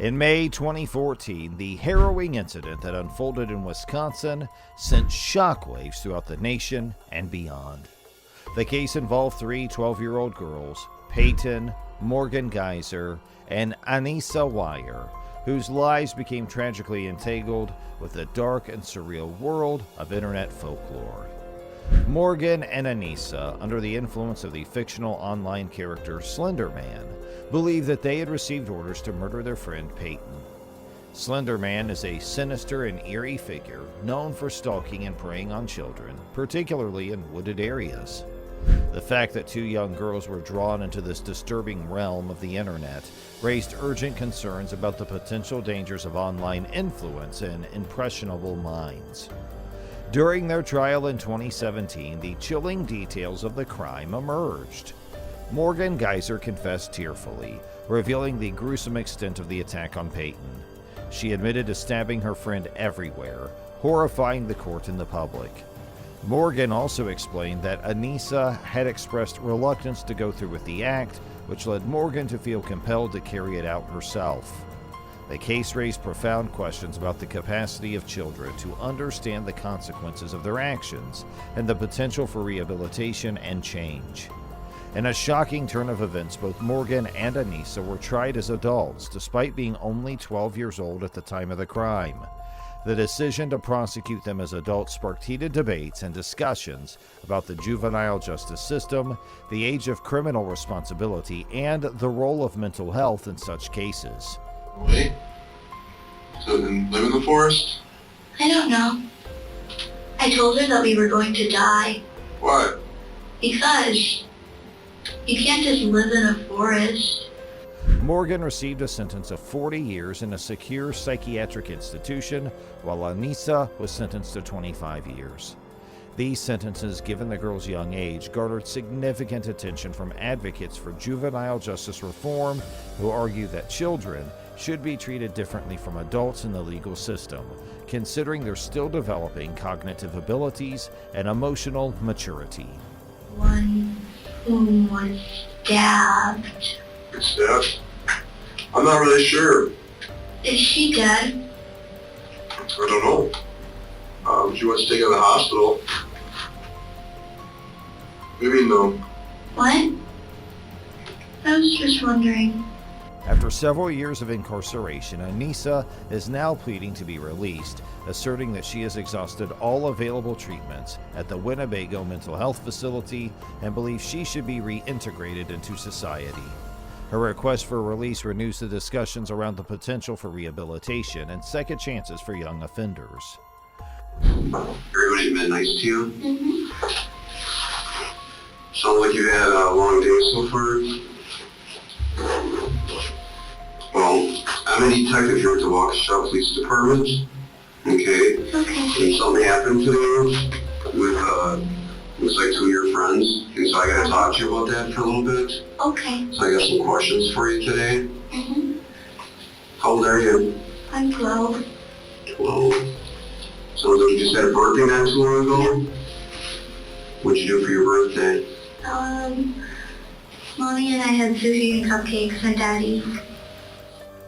In May 2014, the harrowing incident that unfolded in Wisconsin sent shockwaves throughout the nation and beyond. The case involved three 12-year-old girls, Peyton, Morgan Geyser, and Anissa Weier, whose lives became tragically entangled with the dark and surreal world of internet folklore. Morgan and Anissa, under the influence of the fictional online character Slender Man, believed that they had received orders to murder their friend Peyton. Slender Man is a sinister and eerie figure known for stalking and preying on children, particularly in wooded areas. The fact that two young girls were drawn into this disturbing realm of the internet raised urgent concerns about the potential dangers of online influence in impressionable minds. During their trial in 2017, the chilling details of the crime emerged. Morgan Geyser confessed tearfully, revealing the gruesome extent of the attack on Peyton. She admitted to stabbing her friend everywhere, horrifying the court and the public. Morgan also explained that Anissa had expressed reluctance to go through with the act, which led Morgan to feel compelled to carry it out herself. The case raised profound questions about the capacity of children to understand the consequences of their actions and the potential for rehabilitation and change. In a shocking turn of events, both Morgan and Anissa were tried as adults, despite being only 12 years old at the time of the crime. The decision to prosecute them as adults sparked heated debates and discussions about the juvenile justice system, the age of criminal responsibility, and the role of mental health in such cases. Wait. So then live in the forest? I don't know. I told her that we were going to die. Why? Because you can't just live in a forest. Morgan received a sentence of 40 years in a secure psychiatric institution, while Anissa was sentenced to 25 years. These sentences, given the girl's young age, garnered significant attention from advocates for juvenile justice reform who argue that children should be treated differently from adults in the legal system, considering they're still developing cognitive abilities and emotional maturity. One who was stabbed. Stabbed? I'm not really sure. Is she dead? I don't know. She was taken to the hospital. Maybe no. What? I was just wondering. After several years of incarceration, Anissa is now pleading to be released, asserting that she has exhausted all available treatments at the Winnebago Mental Health Facility and believes she should be reintegrated into society. Her request for release renews the discussions around the potential for rehabilitation and second chances for young offenders. Everybody's been nice to you? Mm-hmm. Sounds like you had a long day so far. Well, I'm a detective here at the Waukesha Police Department. Okay? Okay. And something happened to you with, looks like two of your friends. And so I gotta talk to you about that for a little bit. Okay. So I got some questions for you today. Mm-hmm. How old are you? I'm 12. 12. So you just had a birthday not too long ago? What'd you do for your birthday? Mommy and I had sushi and cupcakes and Daddy.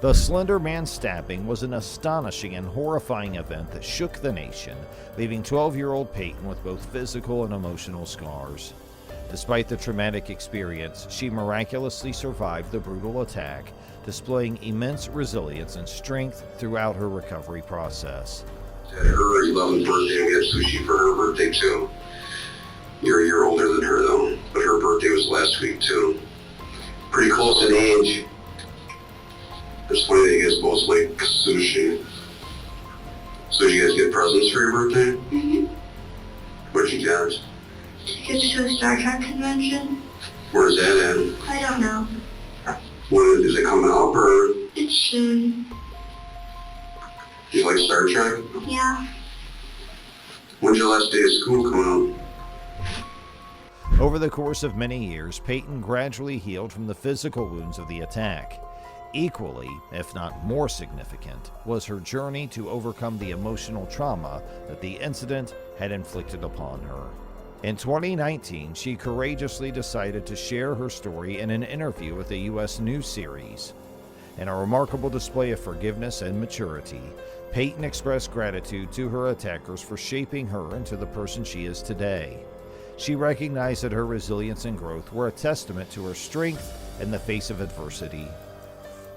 The Slender Man stabbing was an astonishing and horrifying event that shook the nation, leaving 12-year-old Peyton with both physical and emotional scars. Despite the traumatic experience, she miraculously survived the brutal attack, displaying immense resilience and strength throughout her recovery process. At her 11th birthday, and we had sushi for her birthday too. You're a year older than her though, but her birthday was last week too. Pretty close in age. It's funny that you guys both like sushi. So did you guys get presents for your birthday? Mm-hmm. What'd you get? Tickets to a Star Trek convention? Where's that at? I don't know. When is it coming up or It's soon. do you like Star Trek? Yeah. When's your last day of school coming up? Over the course of many years, Peyton gradually healed from the physical wounds of the attack. Equally, if not more significant, was her journey to overcome the emotional trauma that the incident had inflicted upon her. In 2019, she courageously decided to share her story in an interview with a U.S. news series. In a remarkable display of forgiveness and maturity, Peyton expressed gratitude to her attackers for shaping her into the person she is today. She recognized that her resilience and growth were a testament to her strength in the face of adversity.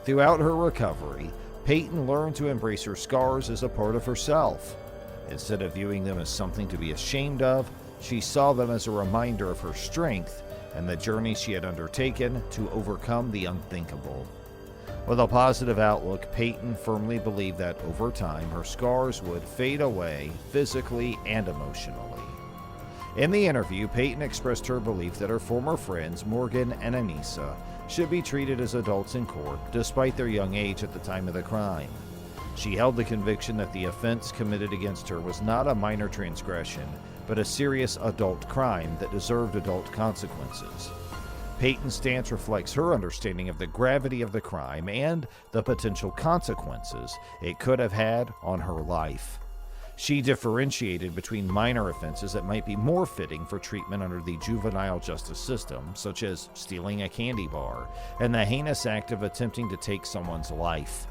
Throughout her recovery, Peyton learned to embrace her scars as a part of herself. Instead of viewing them as something to be ashamed of, she saw them as a reminder of her strength and the journey she had undertaken to overcome the unthinkable. With a positive outlook, Peyton firmly believed that over time her scars would fade away physically and emotionally. In the interview, Peyton expressed her belief that her former friends, Morgan and Anissa, should be treated as adults in court despite their young age at the time of the crime. She held the conviction that the offense committed against her was not a minor transgression, but a serious adult crime that deserved adult consequences. Peyton's stance reflects her understanding of the gravity of the crime and the potential consequences it could have had on her life. She differentiated between minor offenses that might be more fitting for treatment under the juvenile justice system, such as stealing a candy bar, and the heinous act of attempting to take someone's life.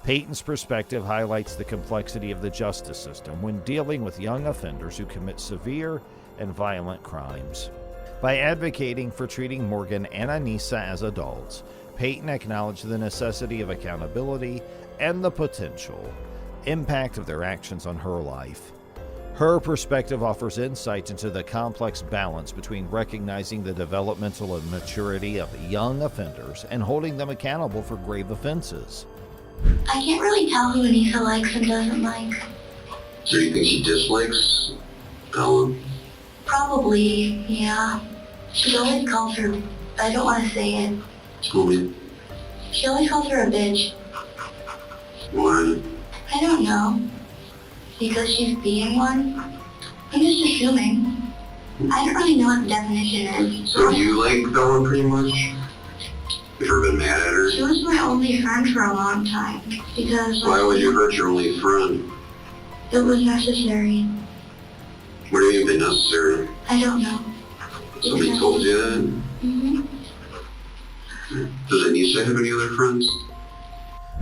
Peyton's perspective highlights the complexity of the justice system when dealing with young offenders who commit severe and violent crimes. By advocating for treating Morgan and Anissa as adults, Peyton acknowledged the necessity of accountability and the potential impact of their actions on her life. Her perspective offers insight into the complex balance between recognizing the developmental maturity of young offenders and holding them accountable for grave offenses. I can't really tell who Anissa likes and doesn't like. So you think she dislikes Ellen? Probably, yeah. She always calls her, I don't want to say it. Woman? She always calls her a bitch. Why? I don't know. Because she's being one? I'm just assuming. I don't really know what the definition is. So you like Ellen pretty much? You ever been mad at her? She was my only friend for a long time. Because Why would you hurt your only friend? it was necessary. What do you mean necessary? I don't know. Somebody told you that? Mm-hmm. Does Anissa have any other friends?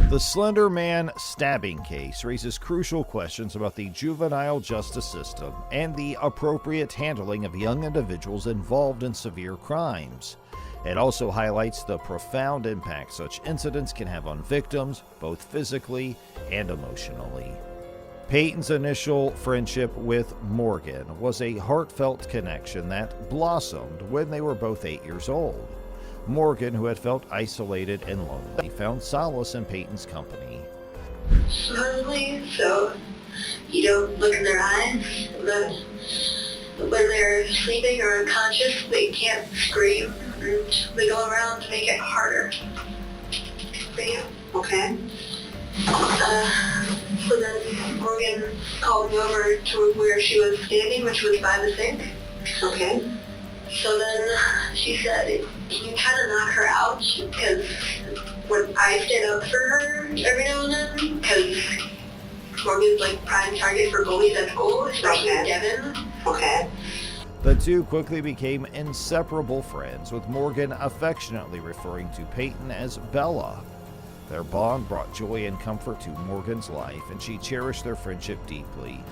The Slender Man stabbing case raises crucial questions about the juvenile justice system and the appropriate handling of young individuals involved in severe crimes. It also highlights the profound impact such incidents can have on victims, both physically and emotionally. Peyton's initial friendship with Morgan was a heartfelt connection that blossomed when they were both 8 years old. Morgan, who had felt isolated and lonely, found solace in Peyton's company. Supposedly, so you don't look in their eyes, but when they're sleeping or unconscious, they can't scream, and they go around to make it harder for you. Okay. So then Morgan called me over to where she was standing, which was by the sink. Okay. So then she said, can you kind of knock her out? Because when I stand up for her every now and then, because Morgan's like prime target for bullies at school, especially Devin. Okay. The two quickly became inseparable friends, with Morgan affectionately referring to Peyton as Bella. Their bond brought joy and comfort to Morgan's life, and she cherished their friendship deeply.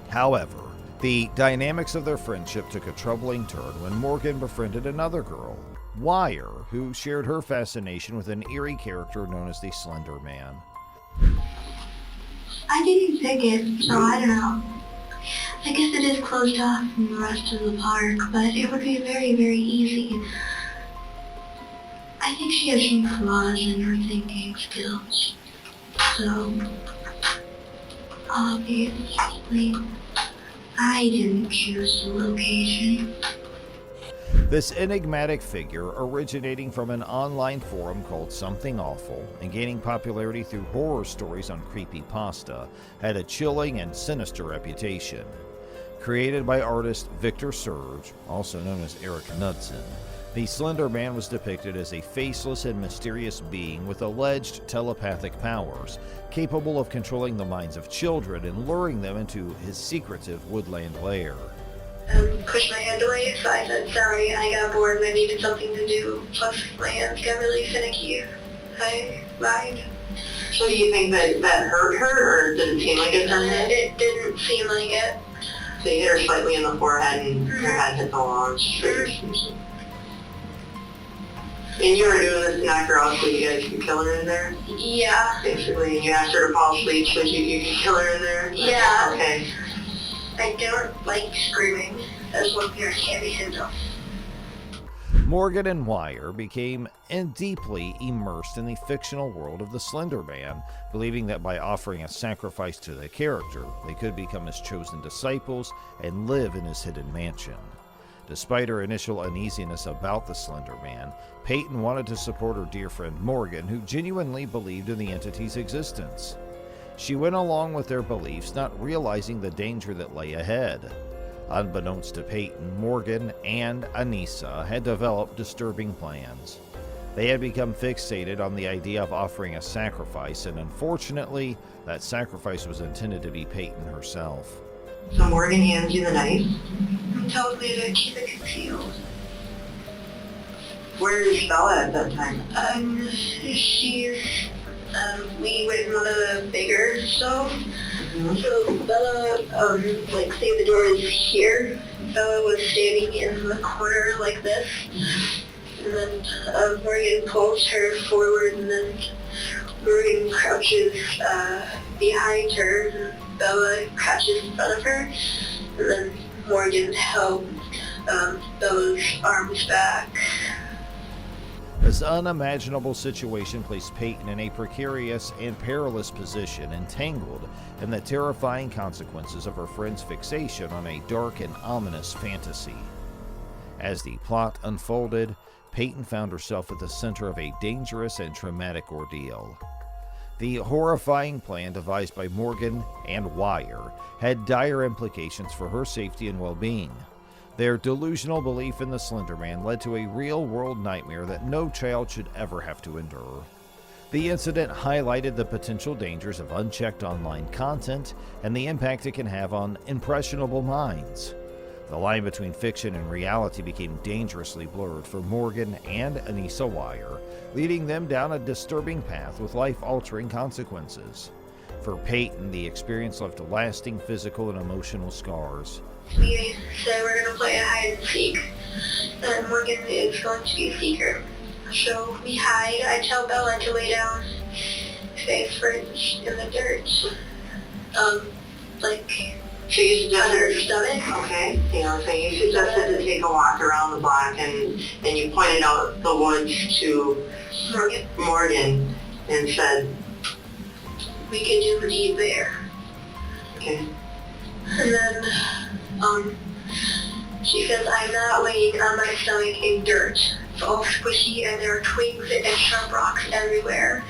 However, the dynamics of their friendship took a troubling turn when Morgan befriended another girl, Wire, who shared her fascination with an eerie character known as the Slender Man. I didn't pick it, so I don't know. I guess it is closed off from the rest of the park, but it would be very, very easy. I think she has some flaws in her thinking skills. So, obviously, I didn't choose the location. This enigmatic figure, originating from an online forum called Something Awful and gaining popularity through horror stories on Creepypasta, had a chilling and sinister reputation. Created by artist Victor Surge, also known as Eric Knudsen, the Slender Man was depicted as a faceless and mysterious being with alleged telepathic powers, capable of controlling the minds of children and luring them into his secretive woodland lair. Pushed my hand away, so I said sorry. I got bored and I needed something to do. Plus, my hands got really finicky. I lied. So do you think that hurt her, or did it seem like it hurt her? It didn't seem like it. So you hit her slightly in the forehead and her head hit the wall. And you were doing this to knock her out so you guys could kill her in there? Yeah. Basically, and you asked her to fall asleep so you could kill her in there? Yeah. Okay. I don't like screaming. That's one thing I can't be syndrome. Morgan and Wire became deeply immersed in the fictional world of the Slender Man, believing that by offering a sacrifice to the character, they could become his chosen disciples and live in his hidden mansion. Despite her initial uneasiness about the Slender Man, Peyton wanted to support her dear friend Morgan, who genuinely believed in the entity's existence. She went along with their beliefs, not realizing the danger that lay ahead. Unbeknownst to Peyton, Morgan and Anissa had developed disturbing plans. They had become fixated on the idea of offering a sacrifice, and unfortunately, that sacrifice was intended to be Peyton herself. So Morgan hands you the knife. He told me to keep it concealed. Where is Bella at that time? We went in one of the bigger cells. Mm-hmm. So Bella, say the door is here. Bella was standing in the corner like this. And then Morgan pulls her forward, and then Morgan crouches behind her. And Bella crouches in front of her. And then Morgan held Bella's arms back. This unimaginable situation placed Peyton in a precarious and perilous position, entangled in the terrifying consequences of her friend's fixation on a dark and ominous fantasy. As the plot unfolded, Peyton found herself at the center of a dangerous and traumatic ordeal. The horrifying plan devised by Morgan and Wire had dire implications for her safety and well-being. Their delusional belief in the Slender Man led to a real-world nightmare that no child should ever have to endure. The incident highlighted the potential dangers of unchecked online content and the impact it can have on impressionable minds. The line between fiction and reality became dangerously blurred for Morgan and Anissa Wire, leading them down a disturbing path with life-altering consequences. For Peyton, the experience left lasting physical and emotional scars. We said we're going to play a hide and seek, and Morgan is going to be a seeker. So we hide. I tell Bella to lay down face first in the dirt. So you on her suggested, stomach. okay, so you suggested to take a walk around the block, and you pointed out the woods to Morgan and said, We can do the deed there. okay, And then, she says, I'm not laying on my stomach in dirt. It's all squishy and there are twigs and sharp rocks everywhere.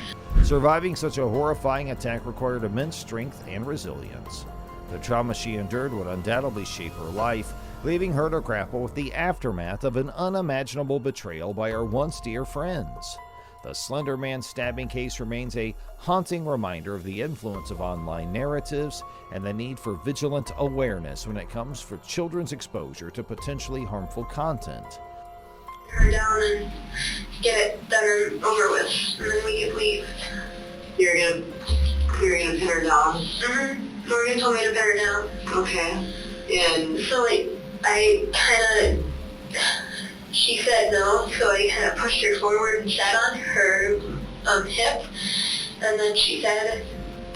Surviving such a horrifying attack required immense strength and resilience. The trauma she endured would undoubtedly shape her life, leaving her to grapple with the aftermath of an unimaginable betrayal by her once dear friends. The Slender Man stabbing case remains a haunting reminder of the influence of online narratives and the need for vigilant awareness when it comes for children's exposure to potentially harmful content. Her down and get it done and over with, and then we can leave. you're gonna pin her down, Morgan told me to pin her down. okay, and So she said no, so I kind of pushed her forward and sat on her hip, and then she said,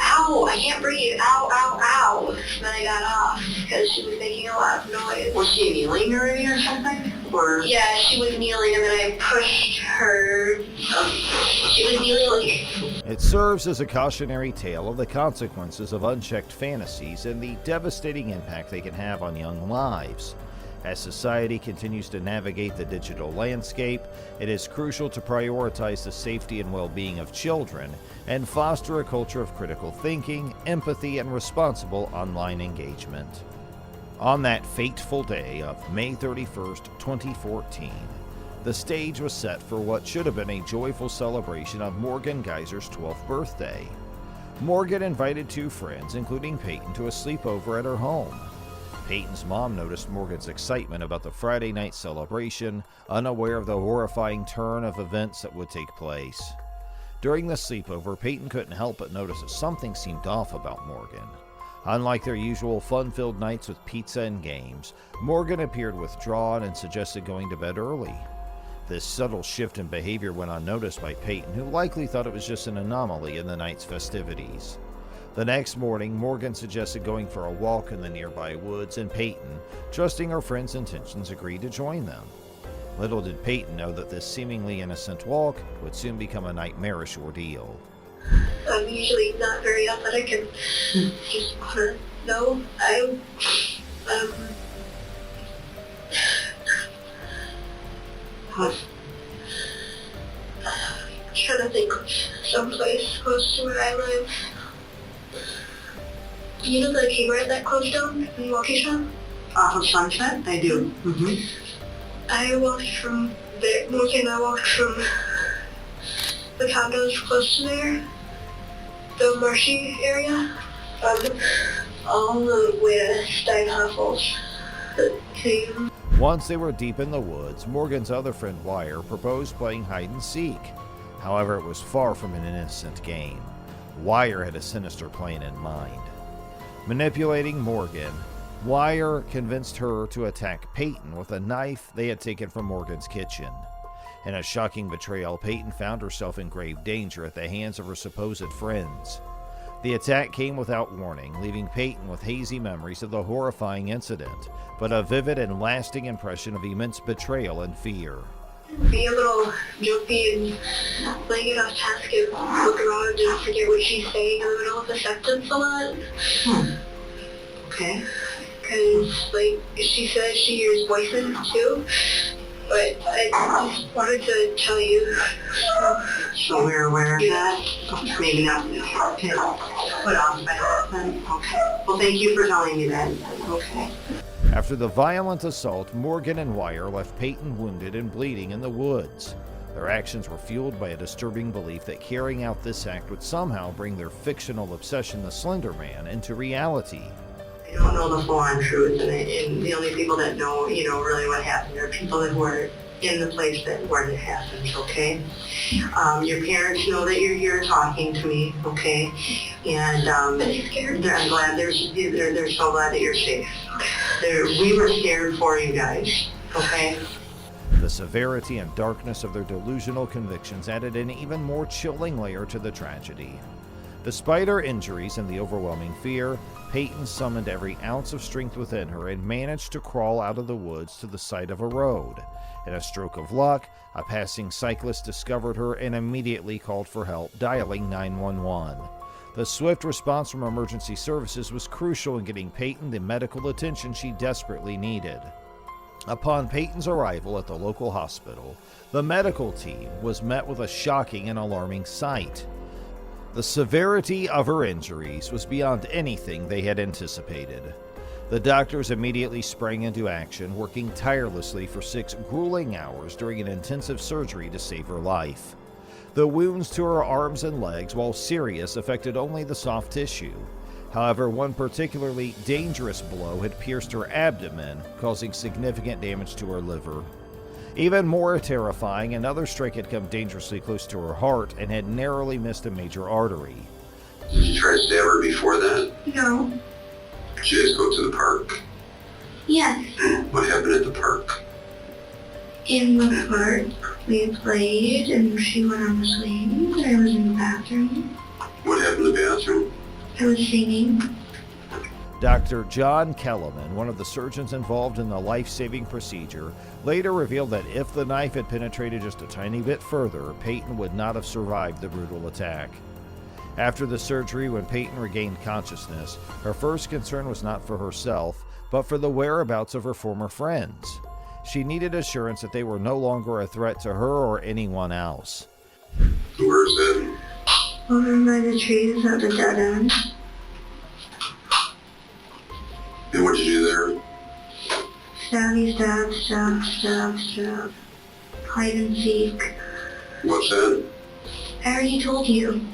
ow, I can't breathe, ow, ow, ow. And then I got off because she was making a lot of noise. was she kneeling already or something? Or Yeah, she was kneeling, and then I pushed her, she was kneeling It serves as a cautionary tale of the consequences of unchecked fantasies and the devastating impact they can have on young lives. As society continues to navigate the digital landscape, it is crucial to prioritize the safety and well-being of children and foster a culture of critical thinking, empathy, and responsible online engagement. On that fateful day of May 31st, 2014, the stage was set for what should have been a joyful celebration of Morgan Geyser's 12th birthday. Morgan invited two friends, including Peyton, to a sleepover at her home. Peyton's mom noticed Morgan's excitement about the Friday night celebration, unaware of the horrifying turn of events that would take place. During the sleepover, Peyton couldn't help but notice that something seemed off about Morgan. Unlike their usual fun-filled nights with pizza and games, Morgan appeared withdrawn and suggested going to bed early. This subtle shift in behavior went unnoticed by Peyton, who likely thought it was just an anomaly in the night's festivities. The next morning, Morgan suggested going for a walk in the nearby woods, and Peyton, trusting her friend's intentions, agreed to join them. Little did Peyton know that this seemingly innocent walk would soon become a nightmarish ordeal. I'm usually not very athletic and just want to know. I'm trying to think of someplace close to where I live. You know the Kmart that closed down in Waukesha? Off of Sunset? I do. Mm-hmm. I walked from there. Morgan and I walked from the condos close to there, the marshy area, all the way to Steinhoffel's. Once they were deep in the woods, Morgan's other friend Wire proposed playing hide and seek. However, it was far from an innocent game. Wire had a sinister plan in mind. Manipulating Morgan, Wire convinced her to attack Peyton with a knife they had taken from Morgan's kitchen. In a shocking betrayal, Peyton found herself in grave danger at the hands of her supposed friends. The attack came without warning, leaving Peyton with hazy memories of the horrifying incident, but a vivid and lasting impression of immense betrayal and fear. Be a little jumpy and playing it off task and look around and forget what she's saying in the middle of the sentence a lot. Okay. Because, like, she says she hears voices too, but I just wanted to tell you. So we're aware of that? Maybe not. Okay. Put off by that then. Okay. Well, thank you for telling me that. Okay. After the violent assault, Morgan and Wire left Peyton wounded and bleeding in the woods. Their actions were fueled by a disturbing belief that carrying out this act would somehow bring their fictional obsession, the Slender Man, into reality. I don't know the full-on truth, and the only people that know, really what happened are people that were in the place where it happened, okay? Your parents know that you're here talking to me, okay? And I'm glad they're so glad that you're safe. We were scared for you guys, okay? The severity and darkness of their delusional convictions added an even more chilling layer to the tragedy. Despite her injuries and the overwhelming fear, Peyton summoned every ounce of strength within her and managed to crawl out of the woods to the side of a road. In a stroke of luck, a passing cyclist discovered her and immediately called for help, dialing 911. The swift response from emergency services was crucial in getting Peyton the medical attention she desperately needed. Upon Peyton's arrival at the local hospital, the medical team was met with a shocking and alarming sight. The severity of her injuries was beyond anything they had anticipated. The doctors immediately sprang into action, working tirelessly for 6 grueling hours during an intensive surgery to save her life. The wounds to her arms and legs, while serious, affected only the soft tissue. However, one particularly dangerous blow had pierced her abdomen, causing significant damage to her liver. Even more terrifying, another strike had come dangerously close to her heart and had narrowly missed a major artery. Did you try to stab her before that? No. Did you guys go to the park? Yes. What happened at the park? In the park, we played and she went on the swing. I was in the bathroom. What happened in the bathroom? I was singing. Dr. John Kellerman, one of the surgeons involved in the life-saving procedure, later revealed that if the knife had penetrated just a tiny bit further, Peyton would not have survived the brutal attack. After the surgery, when Peyton regained consciousness, her first concern was not for herself, but for the whereabouts of her former friends. She needed assurance that they were no longer a threat to her or anyone else. Where is that? Over by the trees at the dead end. And what did you do there? Stabby, stab. Hide and seek. What's that? I already told you.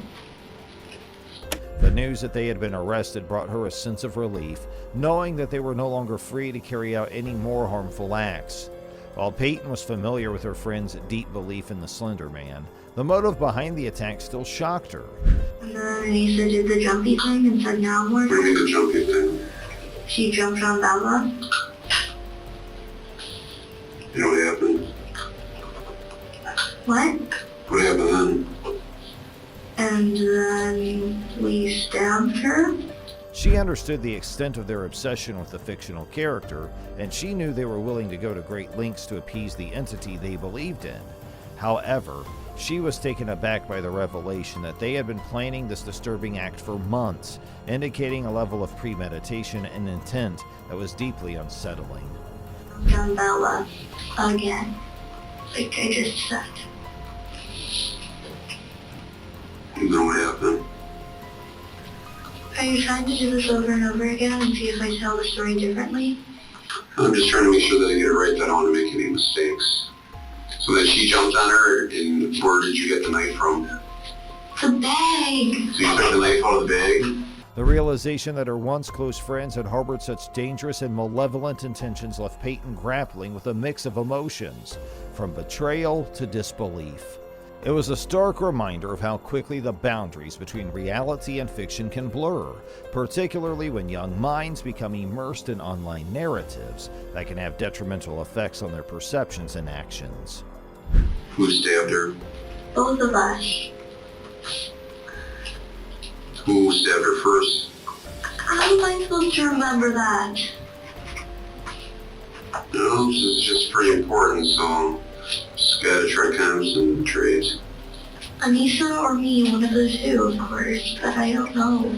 The news that they had been arrested brought her a sense of relief, knowing that they were no longer free to carry out any more harmful acts. While Peyton was familiar with her friend's deep belief in the Slender Man, the motive behind the attack still shocked her. And then Anissa did the jumpy thing and said now more. What do you mean the jumping thing? She jumped on Bella. You know what happened? What? What happened then? And then we stabbed her. She understood the extent of their obsession with the fictional character, and she knew they were willing to go to great lengths to appease the entity they believed in. However, she was taken aback by the revelation that they had been planning this disturbing act for months, indicating a level of premeditation and intent that was deeply unsettling. On Bella again. Like I just said. You know what happened? Are you trying to do this over and over again and see if I tell the story differently? I'm just trying to make sure that I get it right, that I don't want to make any mistakes. So then she jumped on her, and where did you get the knife from? The bag! So you took the knife out of the bag? The realization that her once close friends had harbored such dangerous and malevolent intentions left Peyton grappling with a mix of emotions, from betrayal to disbelief. It was a stark reminder of how quickly the boundaries between reality and fiction can blur, particularly when young minds become immersed in online narratives that can have detrimental effects on their perceptions and actions. Who stabbed her? Both of us. Who stabbed her first? How am I supposed to remember that? No, this is just pretty important, so just gotta try concentrate. Anissa or me, one of the two, of course, but I don't know.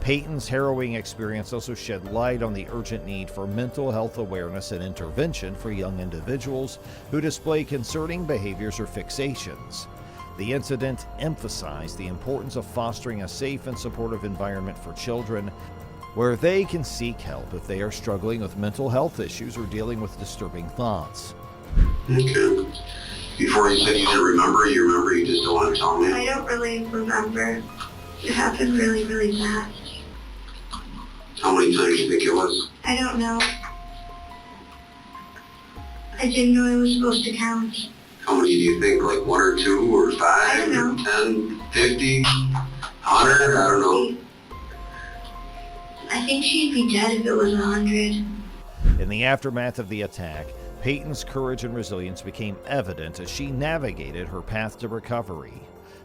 Peyton's harrowing experience also shed light on the urgent need for mental health awareness and intervention for young individuals who display concerning behaviors or fixations. The incident emphasized the importance of fostering a safe and supportive environment for children where they can seek help if they are struggling with mental health issues or dealing with disturbing thoughts. Okay. Before you said you didn't remember, you just don't want to tell me? I don't really remember. It happened really, really fast. How many times do you think it was? I don't know. I didn't know I was supposed to count. How many do you think? Like 1 or 2 or 5 I don't or know. 10, 50, 100? I don't know. I think she'd be dead if it was 100. In the aftermath of the attack, Peyton's courage and resilience became evident as she navigated her path to recovery.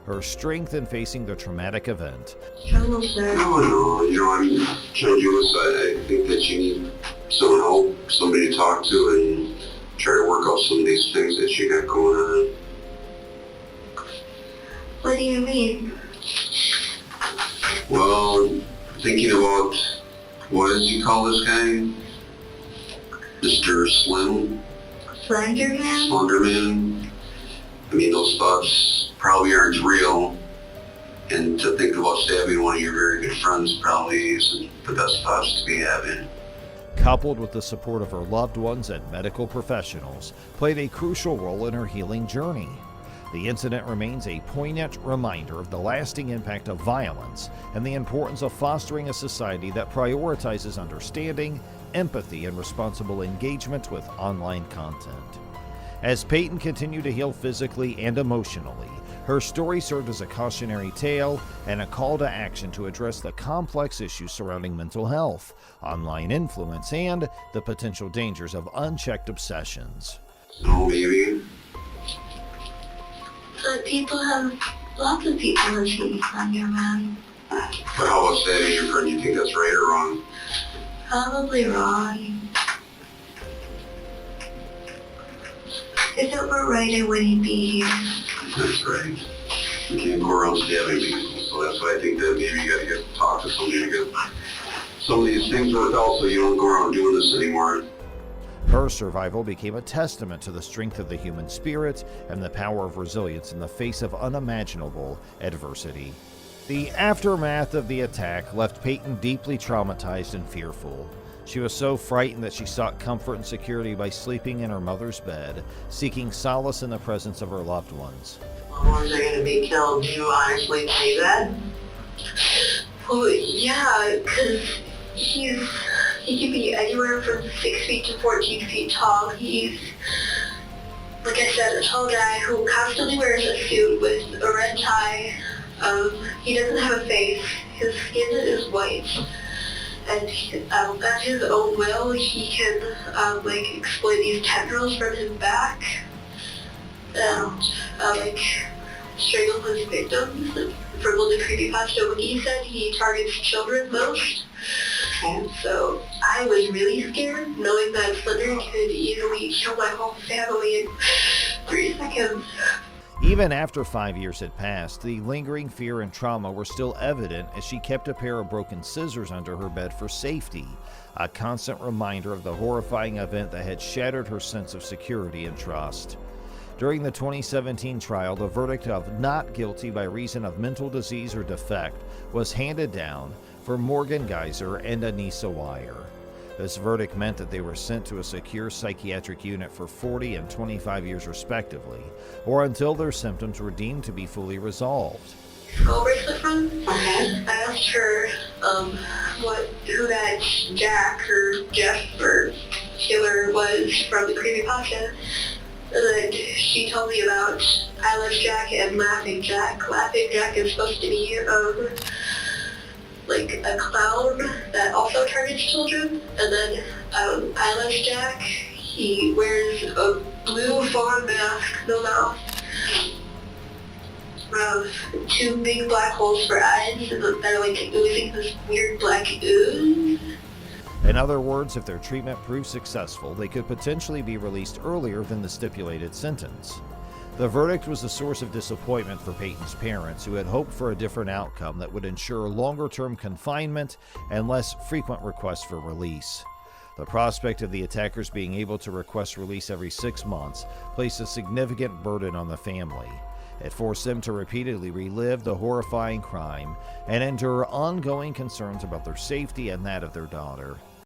Her strength in facing the traumatic event, Trouble, sir. No, I'm trying to do this. I think that you need some help, somebody to talk to, and try to work out some of these things that you got going on. What do you mean? Well, thinking about, what does he call this guy? Mr. Slender Man? Slenderman. I mean, those thoughts probably aren't real. And to think about stabbing one of your very good friends probably isn't the best thoughts to be having. coupled with the support of her loved ones and medical professionals, played a crucial role in her healing journey. The incident remains a poignant reminder of the lasting impact of violence and the importance of fostering a society that prioritizes understanding, empathy, and responsible engagement with online content. As Peyton continued to heal physically and emotionally, her story served as a cautionary tale and a call to action to address the complex issues surrounding mental health, online influence, and the potential dangers of unchecked obsessions. So maybe. But lots of people have seen Slender Man. But how about stabbing your friend? You think that's right or wrong? Probably wrong. If it were right, I wouldn't be here. That's right. You can't go around stabbing people, so that's why I think that maybe you gotta talk to somebody to get some of these things worked out so you don't go around doing this anymore. Her survival became a testament to the strength of the human spirit and the power of resilience in the face of unimaginable adversity. The aftermath of the attack left Peyton deeply traumatized and fearful. She was so frightened that she sought comfort and security by sleeping in her mother's bed, seeking solace in the presence of her loved ones. Loved ones are going to be killed. Do you honestly believe that? Well, yeah, because he's He could be anywhere from 6 feet to 14 feet tall. He's, like I said, a tall guy who constantly wears a suit with a red tie. He doesn't have a face. His skin is white. And at his own will, he can exploit these tendrils from his back and strangle his victims. From the creepypasta, when he said he targets children most. And so I was really scared, knowing that Slender could easily kill my whole family in 3 seconds. Even after 5 years had passed, the lingering fear and trauma were still evident as she kept a pair of broken scissors under her bed for safety, a constant reminder of the horrifying event that had shattered her sense of security and trust. During the 2017 trial, the verdict of not guilty by reason of mental disease or defect was handed down for Morgan Geyser and Anissa Weier. This verdict meant that they were sent to a secure psychiatric unit for 40 and 25 years respectively, or until their symptoms were deemed to be fully resolved. Skull bracelet from? Okay. I asked her who that Jack or Jeff or killer was from the creepypasta. And then she told me about Eyelash Jack and Laughing Jack. Laughing Jack is supposed to be a clown that also targets children. And then Eyelash Jack, he wears a blue fawn mask, no mouth, 2 big black holes for eyes, and that are oozing this weird black ooze. In other words, if their treatment proved successful, they could potentially be released earlier than the stipulated sentence. The verdict was a source of disappointment for Peyton's parents, who had hoped for a different outcome that would ensure longer-term confinement and less frequent requests for release. The prospect of the attackers being able to request release every 6 months placed a significant burden on the family. It forced them to repeatedly relive the horrifying crime and endure ongoing concerns about their safety and that of their daughter.